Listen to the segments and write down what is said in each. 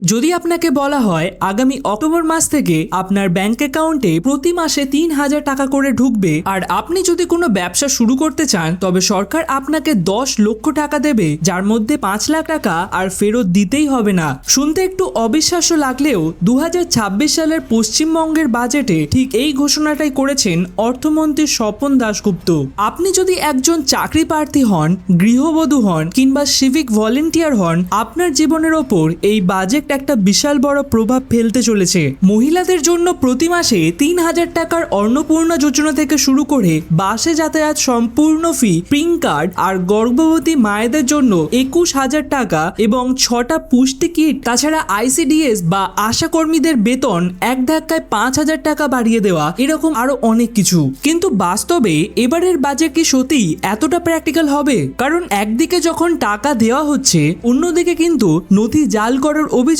যদি আপনাকে বলা হয় আগামী অক্টোবর মাস থেকে আপনার ব্যাংক অ্যাকাউন্টে প্রতি মাসে ৩,০০০ টাকা করে ঢুকবে, আর আপনি যদি কোনো ব্যবসা শুরু করতে চান তবে সরকার আপনাকে ১০ লক্ষ টাকা দেবে, যার মধ্যে ৫ লাখ টাকা আর ফেরত দিতেই হবে না। শুনতে একটু অবিশ্বাস্য লাগলেও ২০২৬ সালের পশ্চিমবঙ্গের বাজেটে ঠিক এই ঘোষণাটাই করেছেন অর্থমন্ত্রী স্বপন দাশগুপ্ত। আপনি যদি একজন চাকরি প্রার্থী হন, গৃহবধূ হন কিংবা সিভিক ভলেন্টিয়ার হন, আপনার জীবনের ওপর এই বাজেট একটা বিশাল বড় প্রভাব ফেলতে চলেছে। মহিলাদের জন্য প্রতি মাসে ৩,০০০ টাকার অন্নপূর্ণা যোজনা থেকে শুরু করে বাসে যাতায়াত সম্পূর্ণ ফি, পিঙ্ক কার্ড, আর গর্ভবতী মায়েদের জন্য ২১,০০০ টাকা এবং ৬টা পুষ্টি কিট, তাছাড়া আইসিডিএস বা আশা কর্মীদের বেতন এক ধাক্কায় ৫,০০০ টাকা বাড়িয়ে দেওয়া, এরকম আরো অনেক কিছু। কিন্তু বাস্তবে এবারের বাজেট কি সত্যি এতটা প্র্যাকটিক্যাল হবে? কারণ একদিকে যখন টাকা দেওয়া হচ্ছে, অন্যদিকে কিন্তু নথি জাল করার অভিযোগে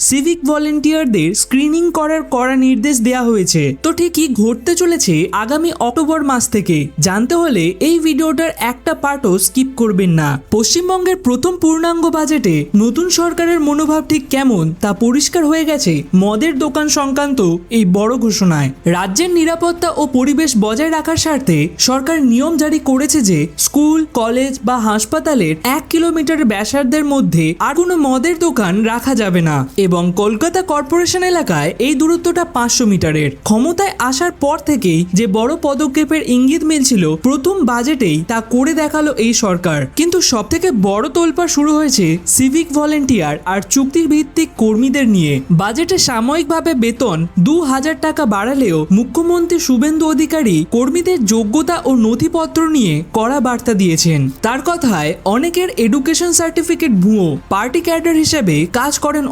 সিভিক ভলেন্টিয়ারদের স্ক্রিনিং করার কড়া নির্দেশ দেওয়া হয়েছে। তো ঠিক কি ঘটতে চলেছে আগামী অক্টোবর মাস থেকে জানতে হলে এই ভিডিওটার একটা পার্টও স্কিপ করবেন না। পশ্চিমবঙ্গের প্রথম পূর্ণাঙ্গ বাজেটে নতুন সরকারের মনোভাব ঠিক কেমন তা পরিষ্কার হয়ে গেছে মদের দোকান সংক্রান্ত এই বড় ঘোষণায়। রাজ্যের নিরাপত্তা ও পরিবেশ বজায় রাখার স্বার্থে সরকার নিয়ম জারি করেছে যে স্কুল, কলেজ বা হাসপাতালের ১ কিলোমিটার ব্যাসার্ধের মধ্যে আর কোনো মদের দোকান রাখা যাবে না, এবং কলকাতা কর্পোরেশন এলাকায় এই দূরত্বটা ৫০০ মিটারের। ক্ষমতায় আসার পর থেকেই যে বড় পদক্ষেপের ইঙ্গিত মিলছিল, প্রথম বাজেটেই তা করে দেখালো এই সরকার। কিন্তু সবথেকে বড় তোলপাড় শুরু হয়েছে সিভিক ভলেন্টিয়ার আর চুক্তি ভিত্তিক কর্মীদের নিয়ে। বাজেটে সাময়িকভাবে বেতন ২,০০০ টাকা বাড়ালেও মুখ্যমন্ত্রী শুভেন্দু অধিকারী কর্মীদের যোগ্যতা ও নথিপত্র নিয়ে কড়া বার্তা দিয়েছেন। তার কথায় অনেকের এডুকেশন সার্টিফিকেট ভুয়ো, পার্টি ক্যাডার হিসেবে কাজ করেন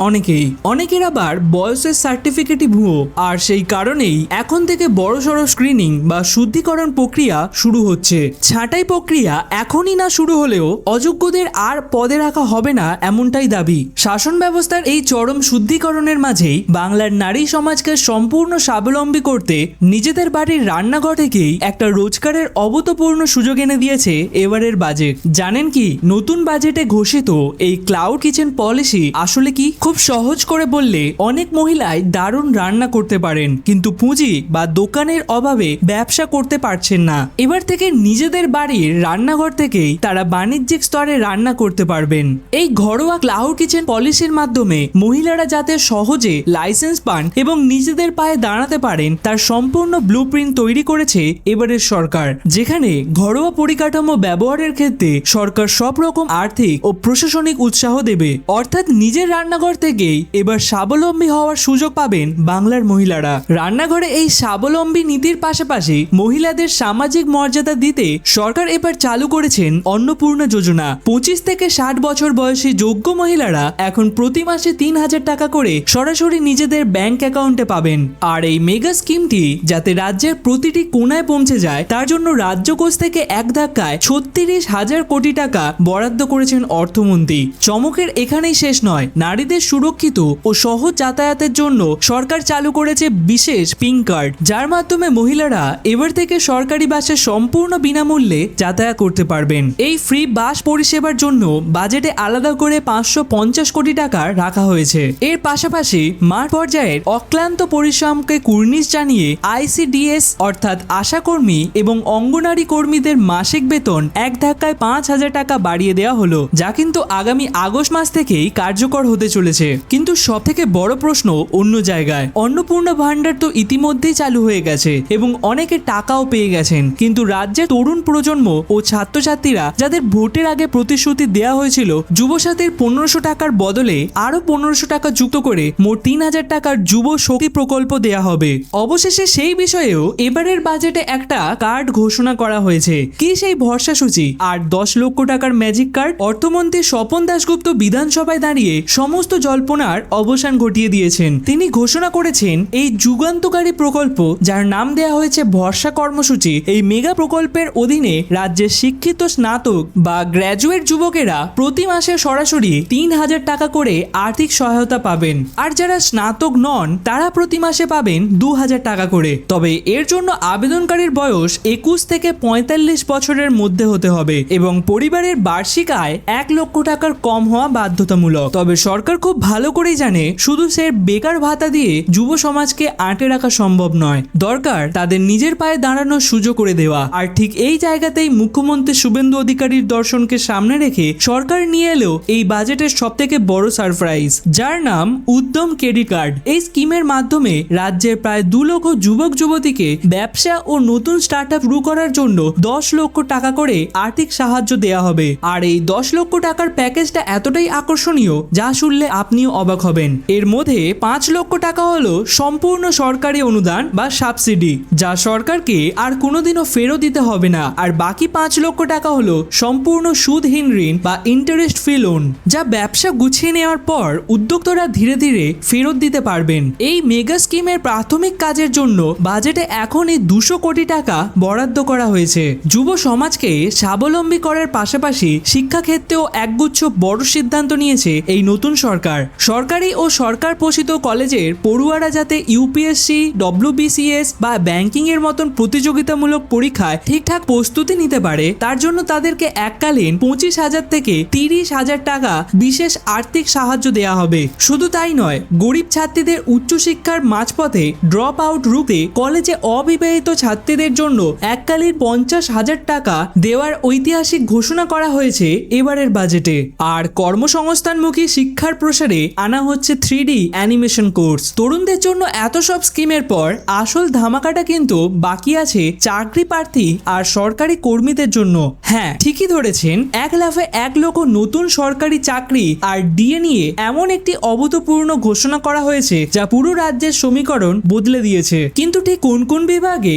অনেকের আবার বয়সের সার্টিফিকেটই ভুয়ো, আর সেই কারণেই এখন থেকে বড়সড় স্ক্রিনিং বা শুদ্ধিকরণ প্রক্রিয়া শুরু হচ্ছে। ছাঁটাই প্রক্রিয়া এখনই না শুরু হলেও অযোগ্যদের আর পদে রাখা হবে না, এমনটাই দাবি। শাসন ব্যবস্থার এই চরম শুদ্ধিকরণের মাঝেই বাংলার নারী সমাজকে সম্পূর্ণ স্বাবলম্বী করতে নিজেদের বাড়ির রান্নাঘর থেকেই একটা রোজগারের অভূতপূর্ণ সুযোগ এনে দিয়েছে এবারের বাজেট। জানেন কি নতুন বাজেটে ঘোষিত এই ক্লাউড কিচেন পলিসি আসলে কি? খুব সহজ করে বললে, অনেক মহিলাই দারুণ রান্না করতে পারেন কিন্তু পুঁজি বা দোকানের অভাবে ব্যবসা করতে পারছেন না। এবার থেকে নিজেদের বাড়ির রান্নাঘর থেকেই তারা বাণিজ্যিক স্তরে রান্না করতে পারবেন। এই ঘরোয়া ক্লাউড কিচেন পলিসির মাধ্যমে মহিলারা যাতে সহজে লাইসেন্স পান এবং নিজেদের পায়ে দাঁড়াতে পারেন, তার সম্পূর্ণ ব্লুপ্রিন্ট তৈরি করেছে এবারের সরকার, যেখানে ঘরোয়া পরিকাঠামো ব্যবহারের ক্ষেত্রে সরকার সব রকম আর্থিক ও প্রশাসনিক উৎসাহ দেবে। অর্থাৎ নিজের রান্নাঘর থেকেই এবার স্বাবলম্বী হওয়ার সুযোগ পাবেন বাংলার মহিলারা। রান্নাঘরে এই স্বাবলম্বী নীতির পাশাপাশি মহিলাদের সামাজিক মর্যাদা দিতে সরকার এবার চালু করেছেন অন্নপূর্ণা যোজনা। ২৫ থেকে ৬০ বছর বয়সী যোগ্য মহিলারা এখন প্রতি মাসে ৩,০০০ টাকা করে সরাসরি নিজেদের ব্যাংক অ্যাকাউন্টে পাবেন। আর এই মেগা স্কিমটি যাতে রাজ্যের প্রতিটি কোণায় পৌঁছে যায়, তার জন্য রাজ্য কোষ থেকে এক ধাক্কায় ৩৬,০০০ কোটি টাকা বরাদ্দ করেছেন অর্থমন্ত্রী। চমকের এখানেই শেষ নয়, নারীদের সুরক্ষিত ও সহজ যাতায়াতের জন্য সরকার চালু করেছে বিশেষ পিঙ্ক কার্ড, যার মাধ্যমে মহিলারা এবার থেকে সরকারি বাসে সম্পূর্ণ বিনামূল্যে যাতায়াত করতে পারবেন। এই ফ্রি বাস পরিষেবার জন্য বাজেটে আলাদা করে ৫৫০ কোটি টাকা রাখা হয়েছে। এর পাশাপাশি মাঠ পর্যায়ের অক্লান্ত পরিশ্রমকে কুর্নিশ জানিয়ে আইসিডিএস অর্থাৎ আশাকর্মী এবং অঙ্গনারী কর্মীদের মাসিক বেতন এক ধাক্কায় ৫,০০০ টাকা বাড়িয়ে দেওয়া হলো, যা কিন্তু আগামী আগস্ট মাস থেকেই কার্যকর হতে চলেছে। কিন্তু সব থেকে বড় প্রশ্ন অন্য জায়গায়। অন্নপূর্ণা ভান্ডার তো ইতিমধ্যেই চালু হয়ে গেছে এবং অনেকে টাকাও পেয়ে গেছেন, কিন্তু রাজ্যের তরুণ প্রজন্ম ও ছাত্রছাত্রীরা যাদের ভোটের আগে প্রতিশ্রুতি দেওয়া হয়েছিল যুবসাথীর ১৫০০ টাকার বদলে আরো ১৫০০ টাকা যুক্ত করে মোট ৩,০০০ টাকার যুব শক্তি প্রকল্প দেওয়া হবে। অবশেষে সেই বিষয়েও এবারের বাজেটে একটা কার্ড ঘোষণা করা হয়েছে। কি সেই ভরসা সূচি আর ১০ লক্ষ টাকার ম্যাজিক কার্ড? অর্থমন্ত্রী স্বপন দাশগুপ্ত বিধানসভায় দাঁড়িয়ে সমস্ত জল্পনার অবসান ঘটিয়ে দিয়েছেন। তিনি ঘোষণা করেছেন এই যুগান্তকারী প্রকল্প, যার নাম দেওয়া হয়েছে ভরসা কর্মসূচি, এই মেগা প্রকল্পের অধীনে রাজ্যের শিক্ষিত স্নাতক বা গ্র্যাজুয়েট যুবকেরা প্রতি মাসে সরাসরি ৩,০০০ টাকা করে আর্থিক সহায়তা পাবেন, আর যারা স্নাতক নন তারা প্রতি মাসে পাবেন ২,০০০ টাকা করে। তবে এর জন্য আবেদনকারীর বয়স ২১ থেকে ৪৫ বছরের মধ্যে হতে হবে এবং পরিবারের বার্ষিক আয় ১ লক্ষ টাকার কম হওয়া বাধ্যতামূলক। তবে সরকার খুব খুব ভালো করেই জানে শুধু সে বেকার ভাতা দিয়ে যুব সমাজকে আঁটে রাখা সম্ভব নয়, দরকার তাদের নিজের পায়ে দাঁড়ানোর সুযোগ করে দেওয়া। আর ঠিক এই জায়গাতেই মুখ্যমন্ত্রী শুভেন্দু অধিকারীর দর্শনকে সামনে রেখে সরকার নিয়ে এলো এই বাজেটের সবথেকে বড় সারপ্রাইজ, যার নাম উদ্যম ক্রেডিট কার্ড। এই স্কিমের মাধ্যমে রাজ্যের প্রায় 2 লক্ষ যুবক যুবতীকে ব্যবসা ও নতুন স্টার্টআপ শুরু করার জন্য 10 লক্ষ টাকা করে আর্থিক সাহায্য দেওয়া হবে। আর এই 10 লক্ষ টাকার প্যাকেজটা এতটাই আকর্ষণীয় যা শুনলে আপনিও অবাক হবেন। এর মধ্যে 5 লক্ষ টাকা হলো সম্পূর্ণ সরকারি অনুদান বা সাবসিডি, যা সরকারকে আর কোনোদিনও ফেরত দিতে হবে না। আর বাকি 5 লক্ষ টাকা হলো সম্পূর্ণ সুদহীন ঋণ বা ইন্টারেস্ট ফ্রি লোন, যা ব্যবসা গুছিয়ে নেওয়ার পর উদ্যোক্তারা ধীরে ধীরে ফেরত দিতে পারবেন। এই মেগা স্কিমের প্রাথমিক কাজের জন্য বাজেটে এখনই 200 কোটি টাকা বরাদ্দ করা হয়েছে। যুব সমাজকে স্বাবলম্বী করার পাশাপাশি শিক্ষাক্ষেত্রেও একগুচ্ছ বড় সিদ্ধান্ত নিয়েছে এই নতুন সরকার। সরকারি ও সরকার পোষিত কলেজের পড়ুয়ারা যাতে ইউপিএসসি, ডব্লিউবিসিএস বা ব্যাংকিং এর মতন প্রতিযোগিতামূলক পরীক্ষায় ঠিকঠাক প্রস্তুতি নিতে পারে, তার জন্য তাদেরকে এককালীন 25,000 থেকে 30,000 টাকা বিশেষ আর্থিক সাহায্য দেওয়া হবে। শুধু তাই নয়, গরিব ছাত্রীদের উচ্চশিক্ষার মাঝপথে ড্রপ আউট রুখতে কলেজে অবিবাহিত ছাত্রীদের জন্য এককালীন 50,000 টাকা দেওয়ার ঐতিহাসিক ঘোষণা করা হয়েছে এবারের বাজেটে। আর কর্মসংস্থানমুখী শিক্ষার প্রসারে আনা হচ্ছে 3D অ্যানিমেশন কোর্স। তরুণদের জন্য এত সব স্কিমের পর আসল ধামাকাটা কিন্তু বাকি আছে চাকরি প্রার্থী আর সরকারি কর্মীদের জন্য। হ্যাঁ, ঠিকই ধরেছেন, 1 লাফে 1 লক্ষ নতুন সরকারি চাকরি আর ডিএ নিয়ে এমন একটি অভূতপূর্ণ ঘোষণা করা হয়েছে যা পুরো রাজ্যের সমীকরণ বদলে দিয়েছে। কিন্তু ঠিক কোন কোন বিভাগে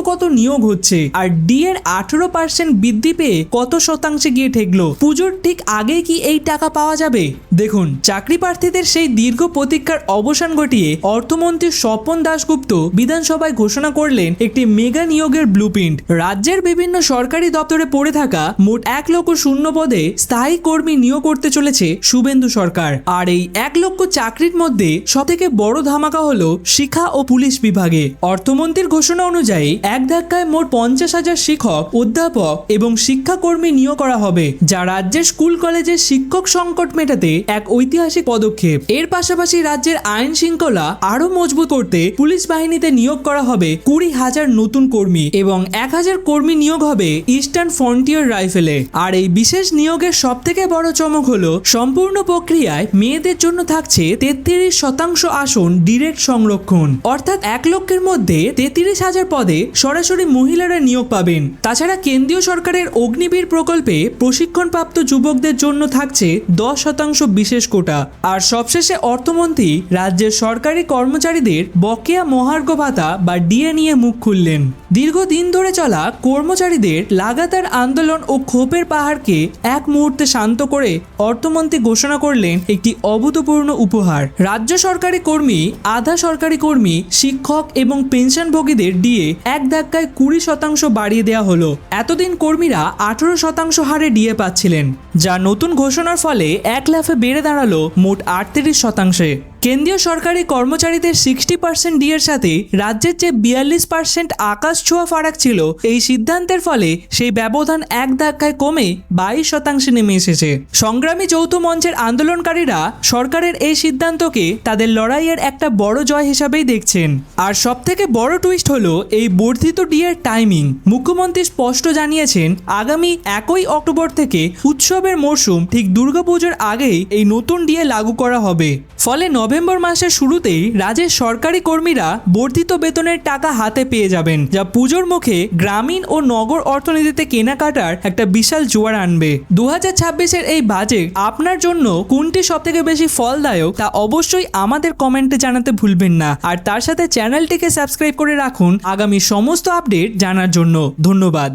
কত নিয়োগ হচ্ছে আর ডি এর 18% বৃদ্ধি পেয়ে কত শতাংশে গিয়ে ঠেকলো? পুজোর ঠিক আগে কি এই টাকা পাওয়া যাবে? দেখুন, চাকরি প্রার্থীদের সেই দীর্ঘ প্রতীক্ষার অবসান ঘটিয়ে অর্থমন্ত্রী স্বপন দাশগুপ্ত বিধানসভায় ঘোষণা করলেন একটি মেগা নিয়োগের ব্লুপ্রিন্ট। রাজ্যের বিভিন্ন সরকারি দপ্তরে পড়ে থাকা মোট 1 লক্ষ শূন্য পদে স্থায়ী কর্মী নিয়োগ করতে চলেছে শুভেন্দু সরকার। আর এই 1 লক্ষ চাকরির মধ্যে সবথেকে বড় ধামাকা হলো শিক্ষা ও পুলিশ বিভাগে। অর্থমন্ত্রীর ঘোষণা অনুযায়ী এক ধাক্কায় মোট 50,000 শিক্ষক, অধ্যাপক এবং শিক্ষাকর্মী নিয়োগ করা হবে, যা রাজ্যের স্কুল কলেজের শিক্ষক সংকট মেটাতে এক ঐতিহাসিক পদক্ষেপ। এর পাশাপাশি রাজ্যের আইন শৃঙ্খলা আরো মজবুত করতে পুলিশ বাহিনীতে নিয়োগ করা হবে 20,000 নতুন কর্মী এবং 1,000 কর্মী নিয়োগ হবে ইস্টার্ন ফ্রন্টিয়ার রাইফেলে। আর এই বিশেষ নিয়োগের সব থেকে বড় চমক হলো সম্পূর্ণ প্রক্রিয়ায় মেয়েদের জন্য থাকছে 33% আসন ডিরেক্ট সংরক্ষণ, অর্থাৎ 1 লক্ষের মধ্যে 33,000 পদে সরাসরি মহিলারা নিয়োগ পাবেন। তাছাড়া কেন্দ্রীয় সরকারের অগ্নিবীর প্রকল্পে প্রশিক্ষণপ্রাপ্ত যুবকদের জন্য থাকছে 10% বিশেষ কোটা। আর সবশেষে অর্থমন্ত্রী রাজ্যের সরকারি কর্মচারীদের বকেয়া মহার্ঘ ভাতা বা ডিএ নিয়ে মুখ খুললেন। দীর্ঘদিন ধরে চলা কর্মচারীদের লাগাতার আন্দোলন ও ক্ষোভের পাহাড়কে এক মুহূর্তে শান্ত করে অর্থমন্ত্রী ঘোষণা করলেন একটি অভূতপূর্ণ উপহার। রাজ্য সরকারি কর্মী, আধা সরকারি কর্মী, শিক্ষক এবং পেনশনভোগীদের ডিএ এক ধাক্কায় 20% বাড়িয়ে দেওয়া হলো। এতদিন কর্মীরা 18% হারে ডিএ পাচ্ছিলেন, যা নতুন ঘোষণার ফলে 1 লাফে বেড়ে দাঁড়ালো মোট 38%। কেন্দ্রীয় সরকারি কর্মচারীদের 60% ডিএর সাথে রাজ্যের যে 42% আকাশ ছোঁয়া ফারাক ছিল, এই সিদ্ধান্তের ফলে সেই ব্যবধান এক ধাক্কায় কমে 22% নেমে এসেছে। সংগ্রামী যৌথ মঞ্চের আন্দোলনকারীরা সরকারের এই সিদ্ধান্তকে তাদের লড়াইয়ের একটা বড় জয় হিসাবেই দেখছেন। আর সব থেকে বড় টুইস্ট হলো এই বর্ধিত ডিএর টাইমিং। মুখ্যমন্ত্রী স্পষ্ট জানিয়েছেন আগামী 1 অক্টোবর থেকে উৎসবের মরশুম ঠিক দুর্গাপুজোর আগেই এই নতুন ডিএ লাগু করা হবে। ফলে নভেম্বর মাসের শুরুতেই রাজ্যের সরকারি কর্মীরা বর্ধিত বেতনের টাকা হাতে পেয়ে যাবেন, যা পুজোর মুখে গ্রামীণ ও নগর অর্থনীতিতে কেনাকাটার একটা বিশাল জোয়ার আনবে। 2026-এর এই বাজেট আপনার জন্য কোনটি সবথেকে বেশি ফলদায়ক তা অবশ্যই আমাদের কমেন্টে জানাতে ভুলবেন না। আর তার সাথে চ্যানেলটিকে সাবস্ক্রাইব করে রাখুন আগামী সমস্ত আপডেট জানার জন্য। ধন্যবাদ।